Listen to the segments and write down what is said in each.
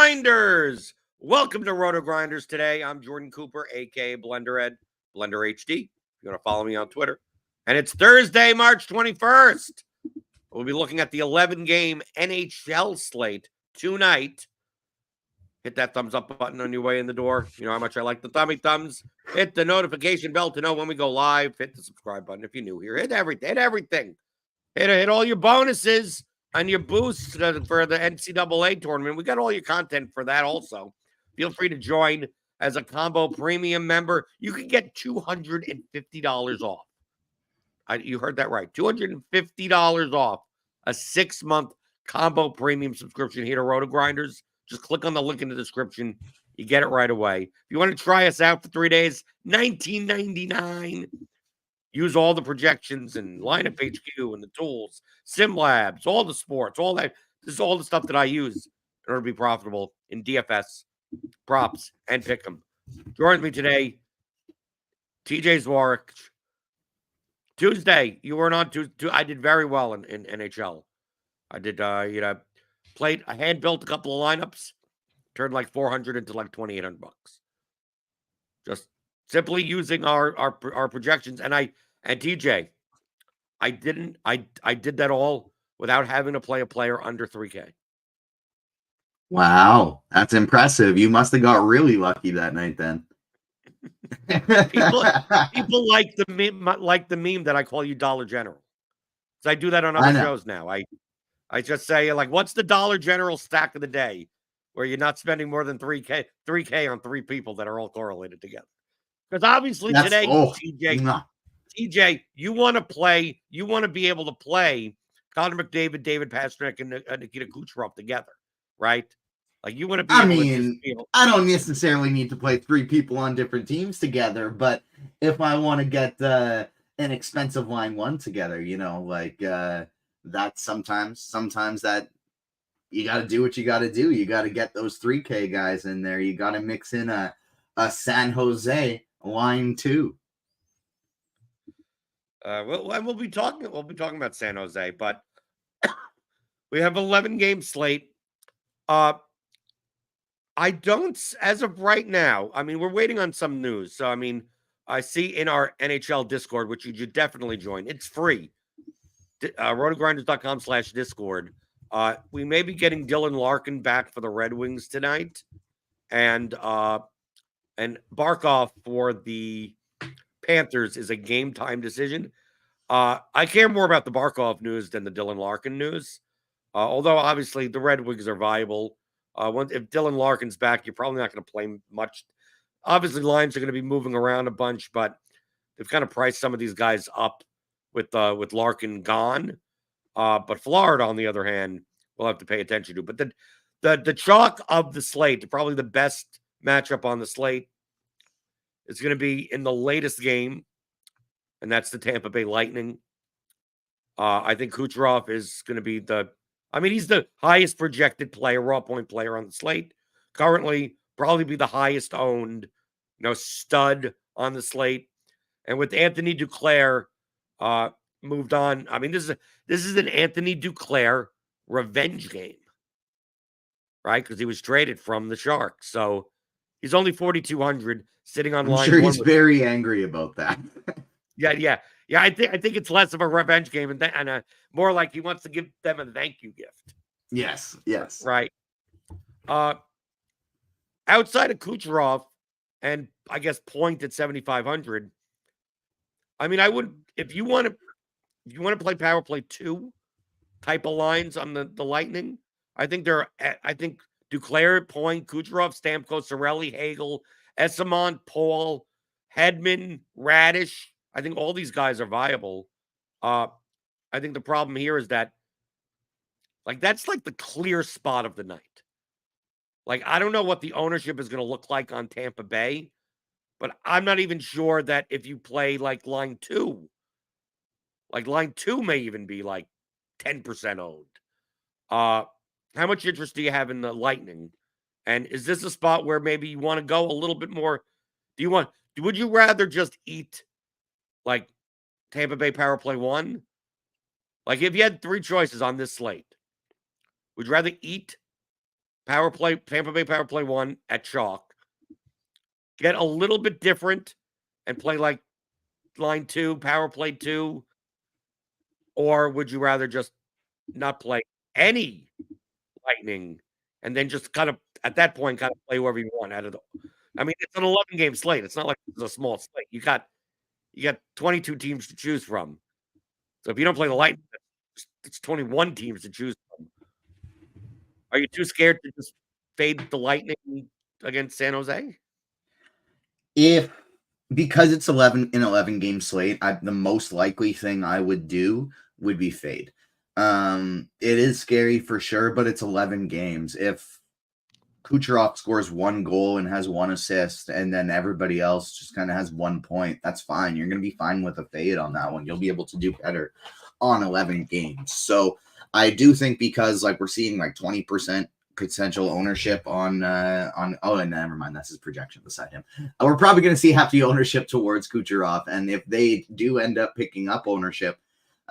RotoGrinders! Welcome to RotoGrinders Today. I'm Jordan Cooper, a.k.a. BlenderHD, BlenderHD. If you want to follow me on Twitter. And it's Thursday, March 21st. We'll be looking at the 11-game NHL slate tonight. Hit that thumbs up button on your way in the door. You know how much I like the thummy thumbs. Hit the notification bell to know when we go live. Hit the subscribe button if you're new here. Hit everything. Hit all your bonuses and your boosts for the NCAA tournament. We got all your content for that also. Feel free to join as a combo premium member. You can get $250 off. You heard that right. $250 off a 6-month combo premium subscription here to RotoGrinders. Just click on the link in the description. You get it right away. If you want to try us out for 3 days, $19.99. Use all the projections and lineup HQ and the tools, sim labs, all the sports, all that. This is all the stuff that I use in order to be profitable in DFS, props, and pick'em. Joins me today, TJ ZWARYCH. Tuesday, you weren't on Tuesday. I did very well in NHL. I did, played, I hand-built a couple of lineups, turned like 400 into like 2,800 bucks. Just simply using our projections. And TJ, I did that all without having to play a player under 3K. Wow, that's impressive. You must have got really lucky that night then. people like the meme that I call you Dollar General. So I do that on other shows now. I just say, like, what's the Dollar General stack of the day where you're not spending more than 3K on 3 people that are all correlated together? Because obviously today, TJ, you want to be able to play Connor McDavid, David Pastrnak, and Nikita Kucherov together, right? Like, you want to be I don't necessarily need to play 3 people on different teams together, but if I want to get an expensive line 1 together, that's sometimes that you got to do what you got to do. You got to get those 3K guys in there. You got to mix in a San Jose line 2. We'll be talking about San Jose, but we have 11-game slate. I don't, as of right now, I mean, we're waiting on some news. So, I mean, I see in our NHL Discord, which you should definitely join. It's free. RotoGrinders.com/Discord. We may be getting Dylan Larkin back for the Red Wings tonight. And Barkov for the Panthers is a game time decision. I care more about the Barkov news than the Dylan Larkin news. Although obviously the Red Wings are viable. If Dylan Larkin's back, you're probably not going to play much. Obviously, lines are going to be moving around a bunch, but they've kind of priced some of these guys up with Larkin gone. But Florida, on the other hand, we'll have to pay attention to. But the chalk of the slate, probably the best matchup on the slate, is going to be in the latest game, and that's the Tampa Bay Lightning. I think Kucherov is going to be he's the highest projected player, raw point player on the slate. Currently, probably be the highest owned, stud on the slate. And with Anthony Duclair moved on, I mean, this is an Anthony Duclair revenge game, right? Because he was traded from the Sharks. So he's only 4,200 sitting on line. I'm sure he's very angry about that. Yeah. I think it's less of a revenge game and more like he wants to give them a thank you gift. Yes. Right. Outside of Kucherov and I guess Point at 7,500. I mean, I would, if you want to play power play 2 type of lines on the Lightning, I think Duclair, Point, Kucherov, Stamkos, Cirelli, Hagel, Esamon, Paul, Hedman, Radish. I think all these guys are viable. I think the problem here is that, that's like the clear spot of the night. I don't know what the ownership is going to look like on Tampa Bay, but I'm not even sure that if you play line 2, line 2 may even be 10% owned. How much interest do you have in the Lightning? And is this a spot where maybe you want to go a little bit more? Would you rather just eat Tampa Bay power play 1? If you had 3 choices on this slate, would you rather eat Tampa Bay power play 1 at chalk. Get a little bit different and play like line 2, power play 2, or would you rather just not play any Lightning and then just kind of at that point kind of play whoever you want out of the? I mean, it's an 11-game slate. It's not like it's a small slate. You got 22 teams to choose from. So if you don't play the Lightning, it's 21 teams to choose from. Are you too scared to just fade the Lightning against San Jose? Because it's 11 game slate, the most likely thing I would do would be fade. It is scary for sure, but it's 11 games. If Kucherov scores 1 goal and has 1 assist, and then everybody else just kind of has 1 point, that's fine. You're going to be fine with a fade on that one. You'll be able to do better on 11 games. So I do think, because like we're seeing like 20% potential ownership on and never mind, that's his projection beside him. We're probably going to see hefty ownership towards Kucherov, and if they do end up picking up ownership,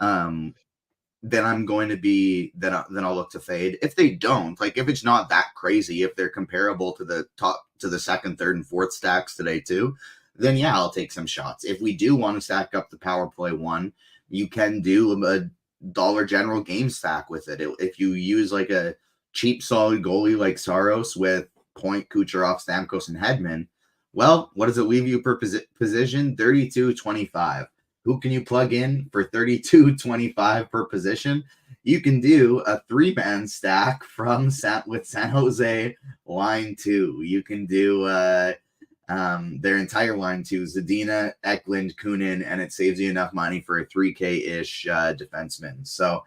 then I'm going to be then I'll look to fade. If they don't, like if it's not that crazy, if they're comparable to the top, to the second, third, and fourth stacks today too, then yeah, I'll take some shots. If we do want to stack up the power play 1, you can do a Dollar General game stack with it. If you use like a cheap solid goalie like Saros with Point, Kucherov, Stamkos, and Hedman, well, what does it leave you per position? 32.25. Who can you plug in for 32.25 per position? You can do a 3-man stack with San Jose line 2. You can do their entire line 2, Zadina, Eklund, Kunin, and it saves you enough money for a 3K-ish defenseman. So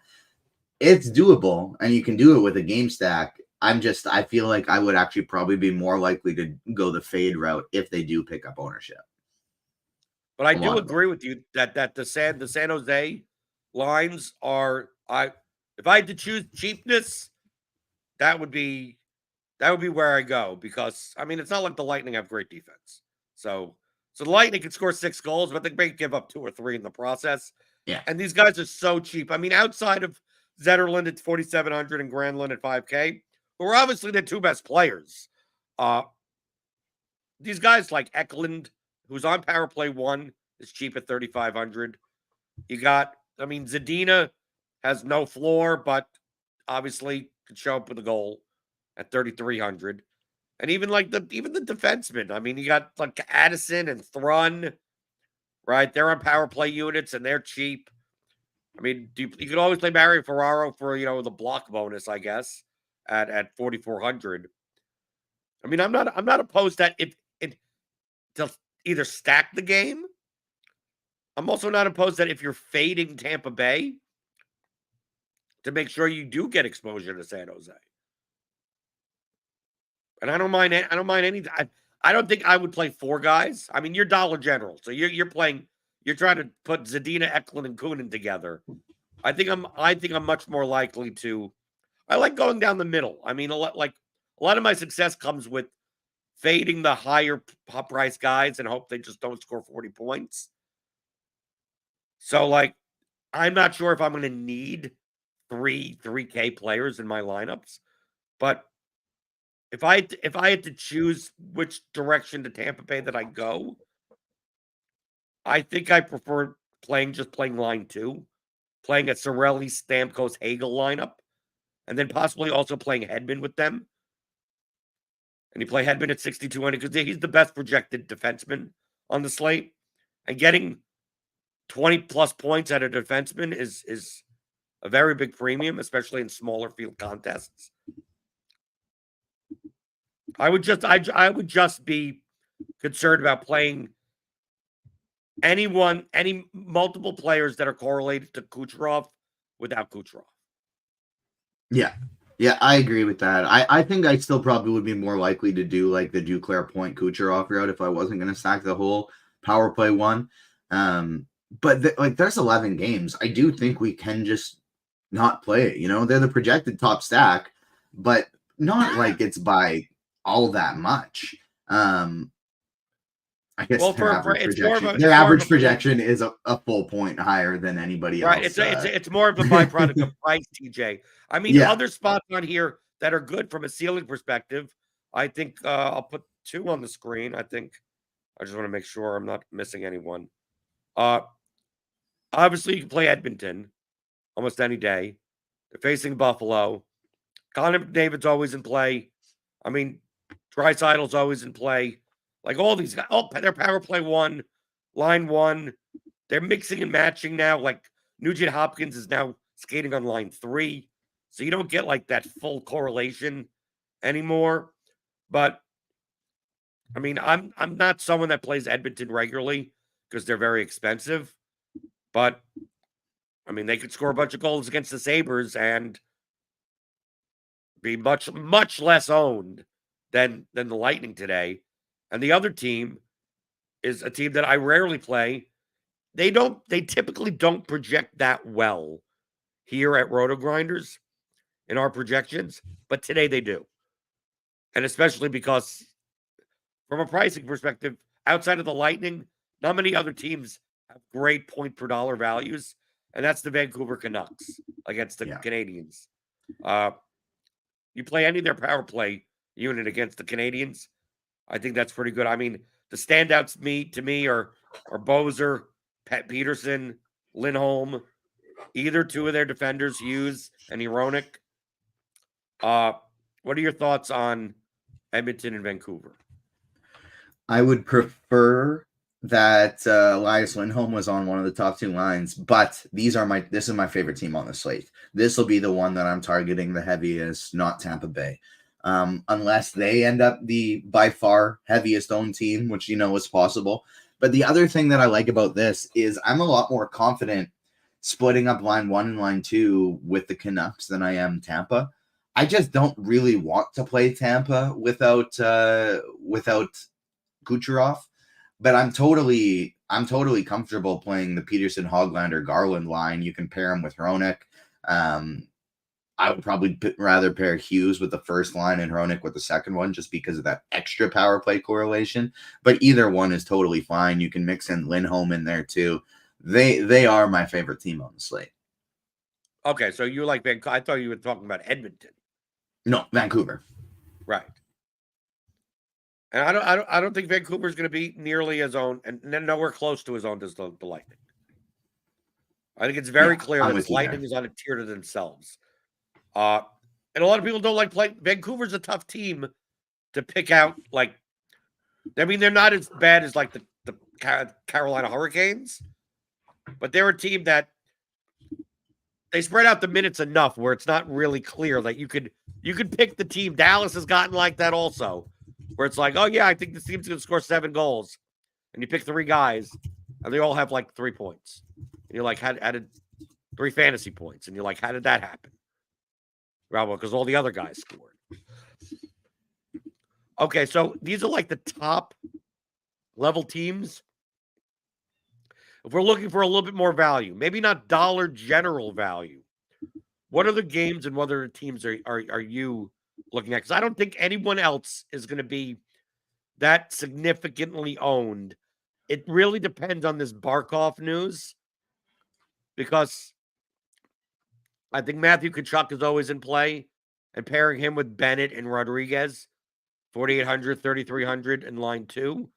it's doable, and you can do it with a game stack. I feel like I would actually probably be more likely to go the fade route if they do pick up ownership. But I do agree with you that the San Jose lines are, if I had to choose cheapness, that would be where I go, because I mean it's not like the Lightning have great defense. So the Lightning can score 6 goals, but they may give up 2 or 3 in the process. Yeah. And these guys are so cheap. I mean, outside of Zetterlund at 4,700 and Granlund at 5K, who are obviously the 2 best players. These guys like Eklund, who's on power play 1, is cheap at 3,500. You got, I mean, Zadina has no floor, but obviously could show up with a goal at 3,300. And even the defensemen. I mean, you got like Addison and Thrun, right? They're on power play units and they're cheap. I mean, you could always play Mario Ferraro for, the block bonus, I guess, at 4,400. I mean, I'm not opposed to that to either stack the game. I'm also not opposed that if you're fading Tampa Bay, to make sure you do get exposure to San Jose. And I don't mind any. I don't think I would play 4 guys. I mean, you're Dollar General, so you're trying to put Zadina, Eklund, and Kunin together. I think I'm much more likely to. I like going down the middle. I mean, a lot of my success comes with fading the higher price guys and hope they just don't score 40 points. So, I'm not sure if I'm going to need 3K players in my lineups, but if I had to choose which direction to Tampa Bay that I go, I think I prefer playing line 2, playing a Cirelli, Stamkos, Hagel lineup, and then possibly also playing Hedman with them. And you play Hedman at 6,200 because he's the best projected defenseman on the slate. And getting 20-plus points at a defenseman is a very big premium, especially in smaller field contests. I would just be concerned about playing any multiple players that are correlated to Kucherov without Kucherov. Yeah. Yeah, I agree with that. I think I still probably would be more likely to do like the Duclair Point Kucherov route if I wasn't going to stack the whole power play 1. But there's 11 games. I do think we can just not play it. They're the projected top stack, but not like it's by all that much. I guess their average projection is a full point higher than anybody else. Right. It's more of a byproduct of price, TJ. I mean, other spots on here that are good from a ceiling perspective. I think I'll put 2 on the screen. I just want to make sure I'm not missing anyone. Obviously, you can play Edmonton almost any day. They're facing Buffalo. Connor McDavid's always in play. I mean, Draisaitl's always in play. Like all these guys, their power play 1, line 1. They're mixing and matching now. Like Nugent Hopkins is now skating on line 3. So you don't get like that full correlation anymore. But I mean, I'm not someone that plays Edmonton regularly because they're very expensive. But I mean, they could score a bunch of goals against the Sabres and be much less owned than the Lightning today. And the other team is a team that I rarely play. They typically don't project that well here at RotoGrinders in our projections, but today they do. And especially because from a pricing perspective, outside of the Lightning, not many other teams have great point per dollar values, and that's the Vancouver Canucks against the Canadiens. You play any of their power play unit against the Canadiens, I think that's pretty good. I mean, the standouts to me are Bozer, Pat Peterson, Lindholm, either 2 of their defenders, Hughes and Hronek. What are your thoughts on Edmonton and Vancouver? I would prefer that Elias Lindholm was on one of the top 2 lines, but this is my favorite team on the slate. This will be the one that I'm targeting the heaviest, not Tampa Bay. Unless they end up the by far heaviest owned team, which is possible. But the other thing that I like about this is I'm a lot more confident splitting up line 1 and line 2 with the Canucks than I am Tampa. I just don't really want to play Tampa without Kucherov, but I'm totally comfortable playing the Peterson, Hoglander, Garland line. You can pair him with Hronek. I would probably rather pair Hughes with the first line and Hronek with the second one, just because of that extra power play correlation. But either one is totally fine. You can mix in Lindholm in there too. They are my favorite team on the slate. Okay, so you like Vancouver? I thought you were talking about Edmonton. No, Vancouver. Right. And I don't think Vancouver's going to be nearly as owned and nowhere close to as owned as the Lightning. I think it's very clear that the Lightning is on a tier to themselves. And a lot of people don't like playing. Vancouver's a tough team to pick out. Like, I mean, they're not as bad as like the Carolina Hurricanes, but they're a team that they spread out the minutes enough where it's not really clear that you could pick the team. Dallas has gotten like that also, where it's like, oh yeah, I think this team's going to score 7 goals, and you pick 3 guys, and they all have like 3 points, and you're like, how did 3 fantasy points, and you're like, how did that happen? Well, because all the other guys scored. Okay, so these are like the top level teams. If we're looking for a little bit more value, maybe not dollar general value, what other games and what other teams are you looking at? Because I don't think anyone else is going to be that significantly owned. It really depends on this Barkov news, because I think Matthew Tkachuk is always in play, and pairing him with Bennett and Rodriguez, 4,800, 3,300 in line 2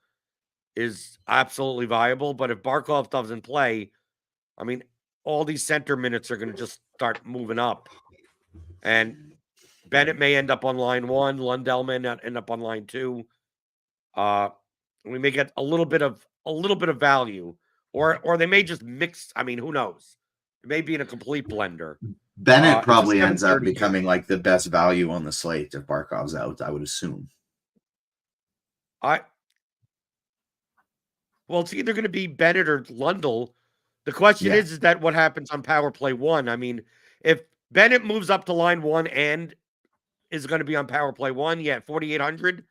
is absolutely viable. But if Barkov doesn't play, I mean, all these center minutes are going to just start moving up. And Bennett may end up on line 1. Lundell may not end up on line 2. We may get a little bit of value, or they may just mix. I mean, who knows? It may be in a complete blender. Bennett probably ends up becoming like the best value on the slate if Barkov's out, I would assume. Well, it's either going to be Bennett or Lundell. The question is that what happens on power play 1? I mean, if Bennett moves up to line 1 and is going to be on power play 1, 4,800,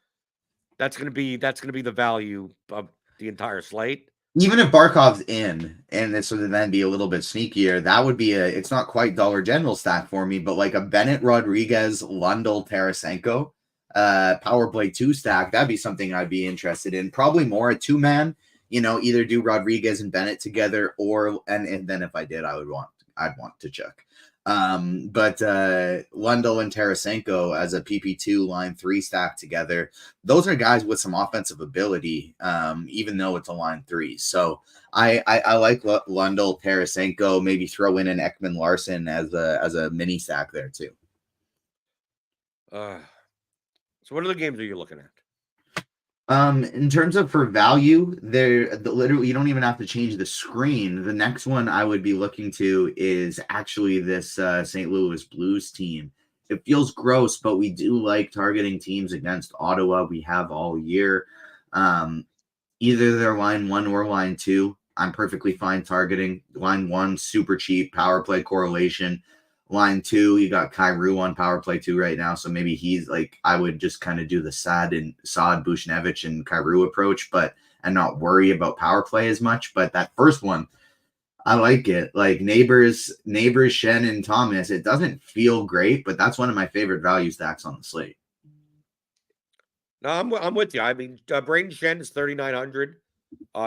that's going to be the value of the entire slate. Even if Barkov's in, and this would then be a little bit sneakier, that would be it's not quite Dollar General stack for me, but like a Bennett, Rodriguez, Lundell, Tarasenko power play 2 stack, that'd be something I'd be interested in. Probably more a 2-man, either do Rodriguez and Bennett together, and then if I did, I'd want Tkachuk. But Lundell and Tarasenko as a PP2 line 3 stack together, those are guys with some offensive ability, even though it's a line 3. So I like Lundell, Tarasenko, maybe throw in an Ekman Larson as a mini stack there too. So what other games are you looking at? In terms of for value, literally you don't even have to change the screen. The next one I would be looking to is actually this St. Louis Blues team. It feels gross, but we do like targeting teams against Ottawa. We have all year. Either they're line 1 or line 2. I'm perfectly fine targeting. Line 1, super cheap, power play correlation. Line 2, you got Kyrou on power play 2 right now, so maybe he's like, I would just kind of do the Saad, Buchnevich, and Kyrou approach, and not worry about power play as much. But that first one, I like it. Like Neighbors, Shen, and Thomas. It doesn't feel great, but that's one of my favorite value stacks on the slate. No, I'm with you. I mean, Braden Shen is 3,900.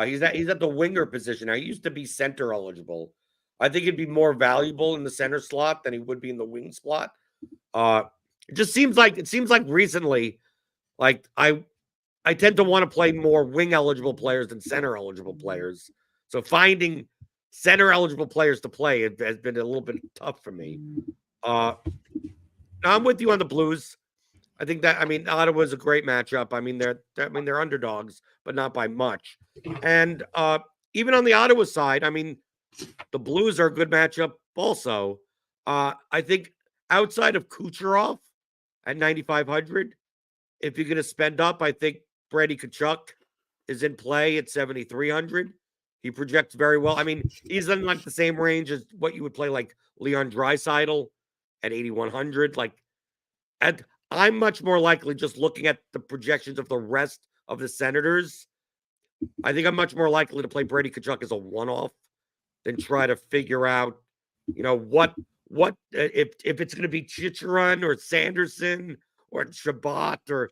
He's at the winger position now. He used to be center eligible. I think he'd be more valuable in the center slot than he would be in the wing slot. It seems like recently, like I tend to want to play more wing eligible players than center eligible players. So finding center eligible players to play has been a little bit tough for me. I'm with you on the Blues. I think that Ottawa's a great matchup. I mean they're underdogs, but not by much. And even on the Ottawa side, I mean, the Blues are a good matchup also. I think outside of Kucherov at 9,500, if you're going to spend up, I think Brady Tkachuk is in play at 7,300. He projects very well. I mean, he's in like the same range as what you would play like Leon Draisaitl at 8,100. And I'm much more likely, just looking at the projections of the rest of the Senators, I think I'm much more likely to play Brady Tkachuk as a one-off than try to figure out, what if it's going to be Chicharon or Sanderson or Shabbat or,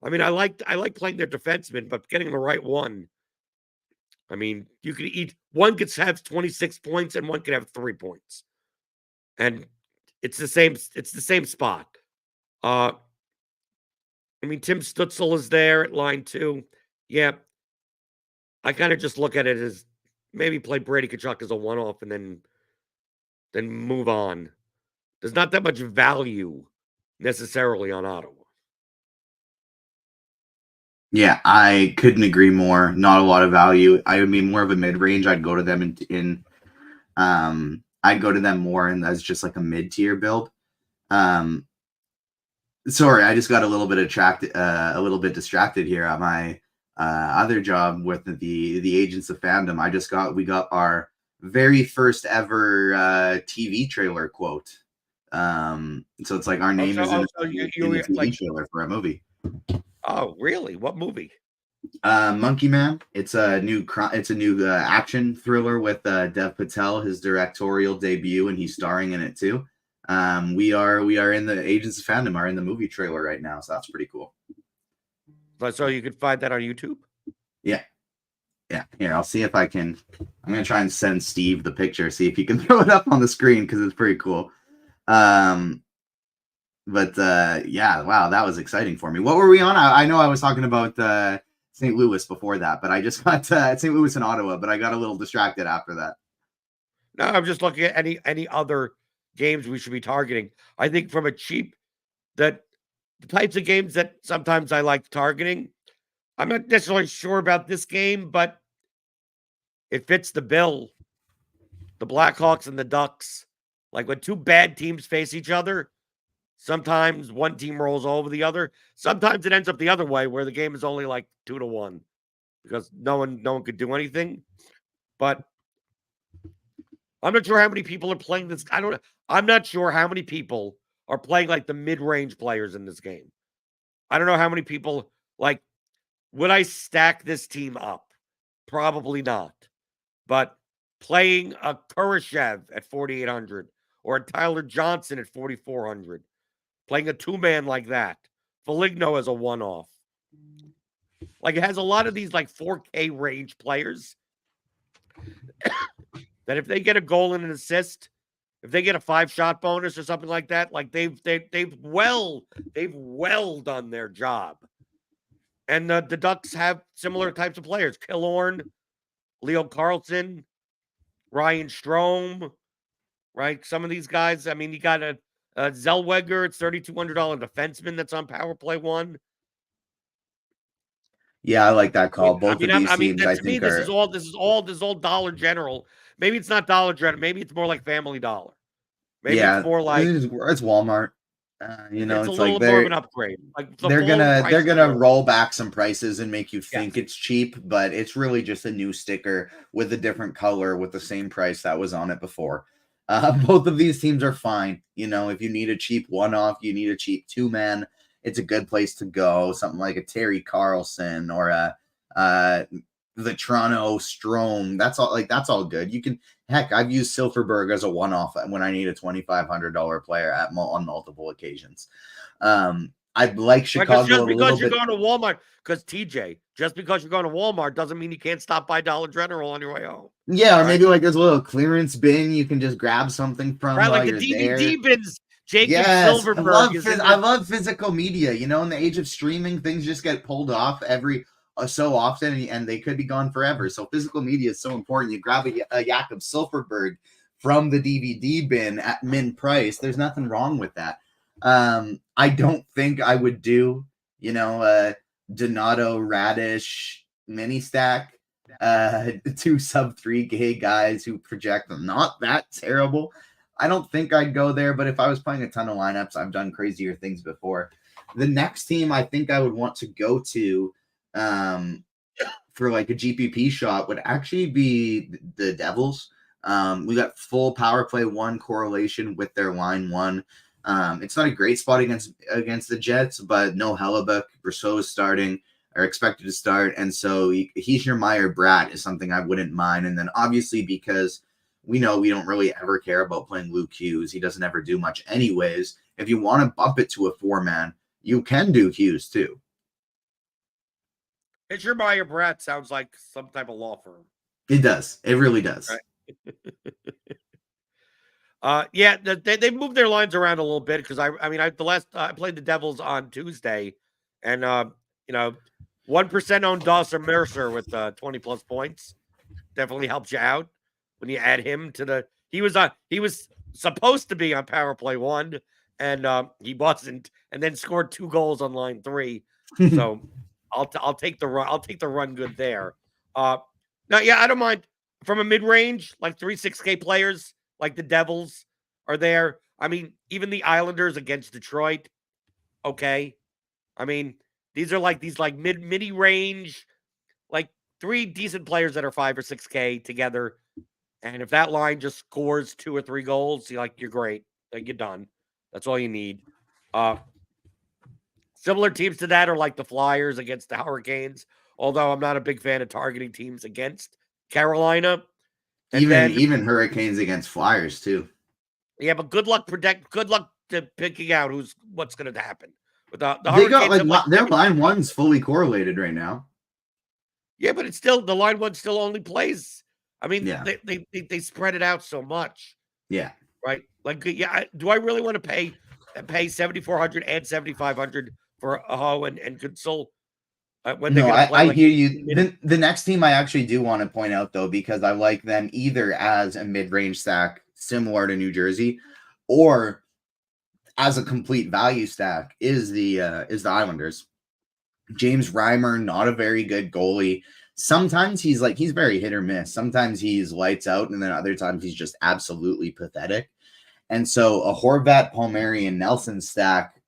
I mean, I like playing their defenseman, but getting the right one. I mean, you could one could have 26 points and one could have 3 points, and it's the same spot. I mean, Tim Stutzel is there at line 2. Yeah, I kind of just look at it as maybe play Brady Tkachuk as a one-off and then move on. There's not that much value necessarily on Ottawa. Yeah, I couldn't agree more. Not a lot of value. I would be more of a mid-range. I'd go to them I'd go to them more and as just like a mid-tier build. Sorry, I just got a little bit distracted here at my other job with the Agents of Fandom. We got our very first ever TV trailer quote. So it's like our name is in the TV trailer for a movie. Oh, really? What movie? Monkey Man. It's a new action thriller with Dev Patel, his directorial debut, and he's starring in it too. We are in the Agents of Fandom are in the movie trailer right now, so that's pretty cool. So you can find that on YouTube? Yeah. Here, I'll see if I can. I'm gonna try and send Steve the picture, see if he can throw it up on the screen because it's pretty cool. Yeah, wow, that was exciting for me. What were we on? I know I was talking about St. Louis before that, but I just got St. Louis and Ottawa, but I got a little distracted after that. No, I'm just looking at any other games we should be targeting. I think from a cheap, the types of games that sometimes I like targeting, I'm not necessarily sure about this game, but it fits the bill. The Blackhawks and the Ducks, like when two bad teams face each other, sometimes one team rolls over the other. Sometimes it ends up the other way where the game is only like 2-1 because no one could do anything. But I'm not sure how many people are playing this. I'm not sure how many people are playing like the mid-range players in this game. I don't know how many people would I stack this team up? Probably not. But playing a Kurashev at 4,800 or a Tyler Johnson at 4,400, playing a two-man like that, Foligno as a one-off. It has a lot of these 4K range players that if they get a goal and an assist, if they get a 5-shot bonus or something like that, like they've well done their job. And the Ducks have similar types of players: Killorn, Leo Carlson, Ryan Strome, right? Some of these guys. I mean, you got a Zellweger. It's $3,200 defenseman that's on power play 1. Yeah, I like that call. Both of these teams, I to me, think, this are. is all Dollar General. Maybe it's not Dollar General. Maybe it's more like Family Dollar. Maybe it's more like it's Walmart. it's a it's like little more of an upgrade. Like they're gonna roll back some prices and make you think it's cheap, but it's really just a new sticker with a different color with the same price that was on it before. Both of these teams are fine. If you need a cheap one-off, you need a cheap 2-man, it's a good place to go. Something like a Terry Carlson or the Toronto Strome. That's all good. You can, heck, I've used Silverberg as a one-off when I need a $2,500 player on multiple occasions. I'd like Chicago just a because little you're bit. going to Walmart, because TJ, just because you're going to Walmart doesn't mean you can't stop by Dollar General on your way home. Yeah, or maybe like there's a little clearance bin you can just grab something from while like the you're DVD there. bins. Jacob Yes, Silverberg I love physical media. In the age of streaming, things just get pulled off every so often, and they could be gone forever. So physical media is so important. You grab a Jakob Silverberg from the DVD bin at min price. There's nothing wrong with that. I don't think I would do, Donato Radish mini stack, 2 sub 3K guys who project not that terrible. I don't think I'd go there, but if I was playing a ton of lineups, I've done crazier things before. The next team I think I would want to go to for like a GPP shot would actually be the Devils. We got full power play 1 correlation with their line 1. It's not a great spot against the Jets, but no Hellebuck. Brosseau is starting, are expected to start, and so Meyer Bratt is something I wouldn't mind. And then obviously, because we know we don't really ever care about playing Luke Hughes, he doesn't ever do much anyways. If you want to bump it to a 4-man, you can do Hughes too. Meyer Bratt sounds like some type of law firm. It does. It really does. Right. They moved their lines around a little bit because I played the Devils on Tuesday, and 1% owned Dawson Mercer with 20 plus points. Definitely helps you out when you add him to the. He was supposed to be on power play 1, and he wasn't, and then scored 2 goals on line 3. So I'll take the run. I'll take the run good there. I don't mind from a mid range, like 3-6K players like the Devils are there. I mean, even the Islanders against Detroit. Okay, I mean these are like mid range, like 3 decent players that are 5 or 6K together. And if that line just scores 2 or 3 goals, you're great. Like, you're done. That's all you need. Similar teams to that are like the Flyers against the Hurricanes, although I'm not a big fan of targeting teams against Carolina. And even Hurricanes against Flyers too. Yeah, but good luck to picking out what's going to happen. With the they got their line 1's fully correlated right now. Yeah, but it's still the line 1 still only plays. I mean, they spread it out so much. Yeah. Right. Do I really want to pay $7,400 and $7,500 for Aho and Console? I hear you. The next team I actually do want to point out, though, because I like them either as a mid-range stack similar to New Jersey, or as a complete value stack is the Islanders. James Reimer, not a very good goalie. Sometimes he's very hit or miss. Sometimes he's lights out, and then other times he's just absolutely pathetic. And so a Horvat, Palmieri, and Nelson stack,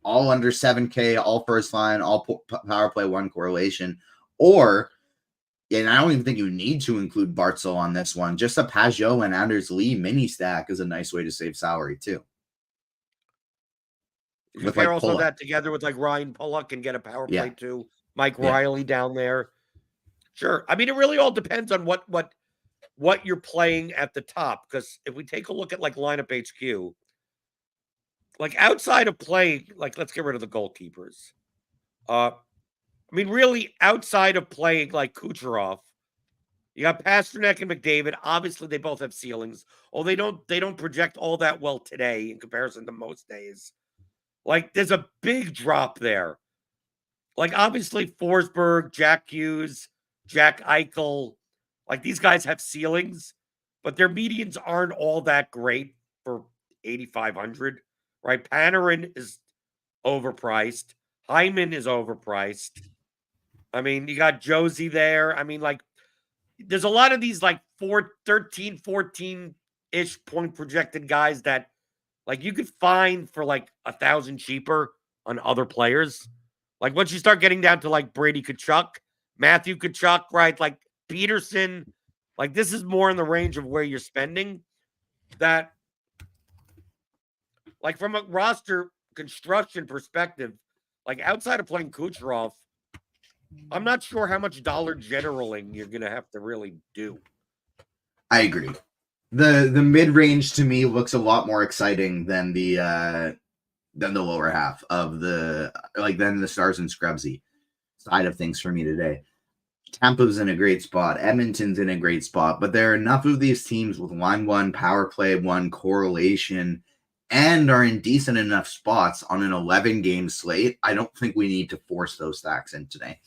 all under 7K, all first line, all power play 1 correlation, and I don't even think you need to include Bartzel on this one. Just a Pajot and Anders Lee mini stack is a nice way to save salary too. You can pair also that together with Ryan Pulock and get a power play 2. Mike Riley down there. Sure. I mean, it really all depends on what you're playing at the top. Because if we take a look at lineup HQ, outside of playing, let's get rid of the goalkeepers. I mean, really, outside of playing Kucherov, You got Pasternak and McDavid. Obviously, they both have ceilings. Oh, they don't project all that well today in comparison to most days. Like, there's a big drop there. Like, obviously, Forsberg, Jack Hughes, Jack Eichel, like, these guys have ceilings, but their medians aren't all that great for 8,500, right? Panarin is overpriced. Hyman is overpriced. I mean, you got Josie there. I mean, like, there's a lot of these, like, 13, 14-ish point projected guys that, like, you could find for, like, 1,000 cheaper on other players. Like, once you start getting down to, like, Brady Tkachuk, Matthew Tkachuk, right? Like, Peterson, like, this is more in the range of where you're spending. That, like, from a roster construction perspective, like, outside of playing Kucherov, I'm not sure how much dollar generaling you're going to have to really do. I agree. The mid-range to me looks a lot more exciting than the lower half of than the Stars and Scrubsy side of things for me today. Tampa's in a great spot. Edmonton's in a great spot, but there are enough of these teams with line one, power play one, correlation, and are in decent enough spots on an 11-game slate. I don't think we need to force those stacks in today.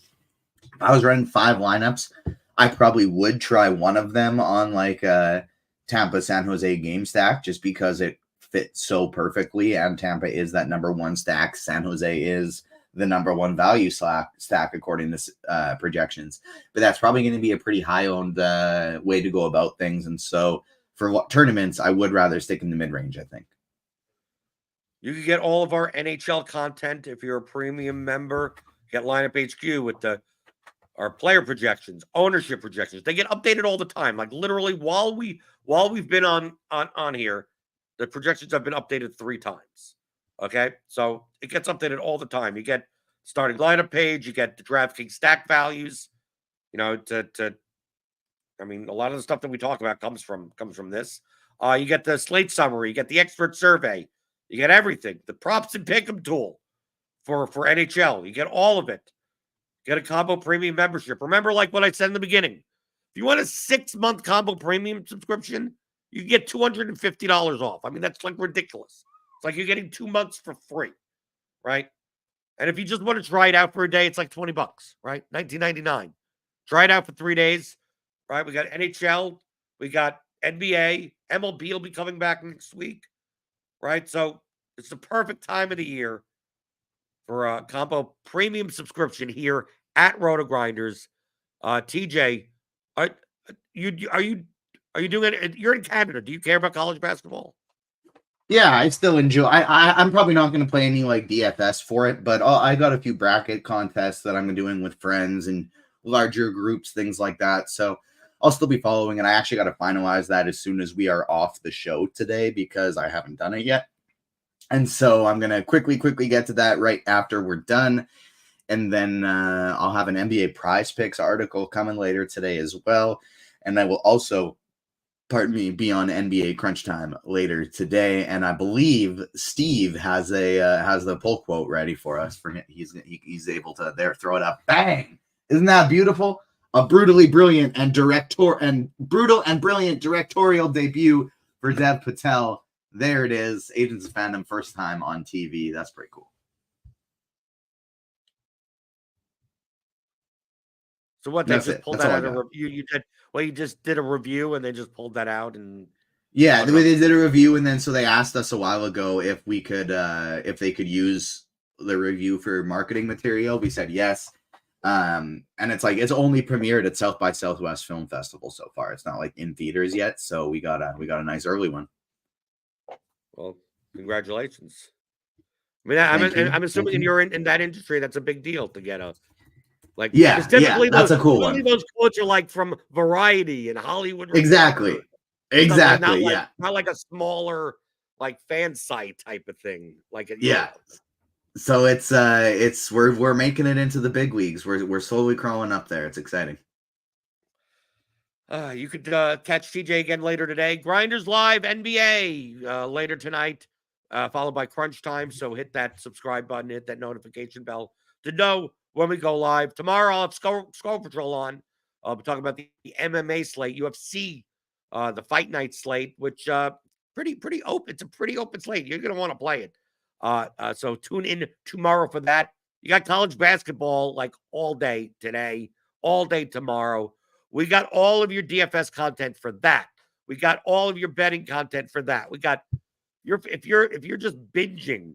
If I was running 5 lineups, I probably would try one of them on like a Tampa San Jose game stack just because it fits so perfectly, and Tampa is that number one stack. San Jose is the number one value stack according to projections. But that's probably going to be a pretty high-owned way to go about things. And so for tournaments, I would rather stick in the mid-range, I think. You can get all of our NHL content if you're a premium member. Get Lineup HQ with our player projections, ownership projections. They get updated all the time. Like, literally, while we've been on here, the projections have been updated 3 times. Okay, so it gets updated all the time. You get starting lineup page, you get the DraftKings stack values. You know, I mean, a lot of the stuff that we talk about comes from this. You get the slate summary, you get the expert survey, you get everything. The props and pick'em tool for NHL, you get all of it. Get a combo premium membership. Remember, like what I said in the beginning, if you want a 6-month combo premium subscription, you get $250 off. I mean, that's like ridiculous. It's like you're getting 2 months for free, right? And if you just want to try it out for a day, it's like $20, right? $19.99. Try it out for 3 days, right? We got NHL, we got NBA, MLB will be coming back next week, right? So it's the perfect time of the year for a combo premium subscription here at RotoGrinders. TJ, are you doing it? You're in Canada. Do you care about college basketball? Yeah, I still enjoy. I'm probably not going to play any like DFS for it, but I got a few bracket contests that I'm doing with friends and larger groups, things like that. So I'll still be following, and I actually got to finalize that as soon as we are off the show today because I haven't done it yet. And so I'm going to quickly get to that right after we're done. And then I'll have an NBA prize picks article coming later today as well. And I will also, be on NBA Crunch Time later today. And I believe Steve has the pull quote ready for us. For him. He's able to throw it up. Bang! Isn't that beautiful? A brutally brilliant and brilliant directorial debut for Dev Patel. There it is. Agents of Fandom, first time on TV. That's pretty cool. So what, they just pulled that out of a review? You just did a review and they just pulled that out and yeah, they did a review, and then so they asked us a while ago if we could if they could use the review for marketing material. We said yes. And it's like it's only premiered at South by Southwest Film Festival so far. It's not like in theaters yet, so we got a nice early one. Well, congratulations. I mean, I'm assuming you're in that industry. That's a big deal to get a that's a cool one. Those quotes are like from Variety and Hollywood. Exactly. Not like a smaller like fan site type of thing. So it's we're making it into the big leagues. We're slowly crawling up there. It's exciting. You could catch TJ again later today. Grinders Live NBA later tonight, followed by Crunch Time. So hit that subscribe button, hit that notification bell to know when we go live. Tomorrow I'll have Skull Patrol on. We're talking about the MMA slate, UFC, the fight night slate, which pretty open. It's a pretty open slate. You're going to want to play it. So tune in tomorrow for that. You got college basketball like all day today, all day tomorrow. We got all of your DFS content for that. We got all of your betting content for that. We got if you're just binging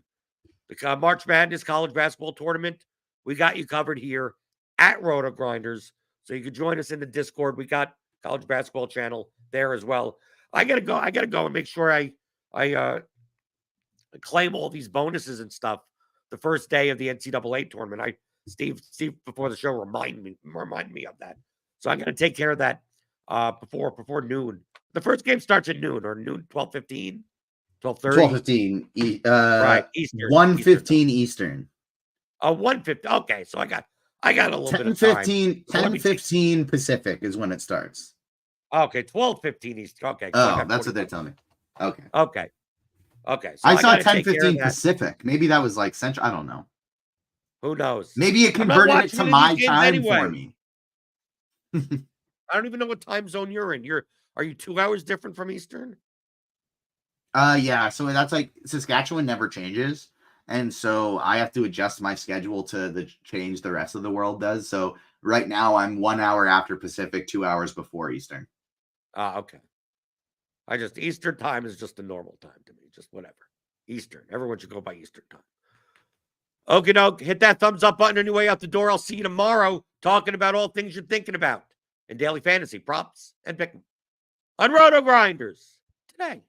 the March Madness college basketball tournament, we got you covered here at RotoGrinders. So you can join us in the Discord. We got college basketball channel there as well. I gotta go and make sure I claim all these bonuses and stuff the first day of the NCAA tournament. Steve before the show remind me of that. So I'm gonna take care of that before noon. The first game starts at noon or noon, 12:15, 12:30. 12:15. Right, Eastern. 1:15 Eastern. 1:50. Okay, so I got a little bit of 10:15 Pacific is when it starts. Okay, 12:15 Eastern. Okay. Oh, that's what they're telling me. Okay. Okay. So I saw 10:15 Pacific. Maybe that was like Central. I don't know. Who knows? Maybe it converted it to my time for me. I don't even know what time zone you're in. Are you 2 hours different from Eastern? Yeah. So that's like Saskatchewan never changes. And so I have to adjust my schedule to the change the rest of the world does. So right now I'm 1 hour after Pacific, 2 hours before Eastern. Okay. Eastern time is just a normal time to me. Just whatever. Eastern. Everyone should go by Eastern time. Okie doke. Hit that thumbs up button on your way out the door. I'll see you tomorrow talking about all things you're thinking about in daily fantasy, props, and pick 'em on RotoGrinders Today.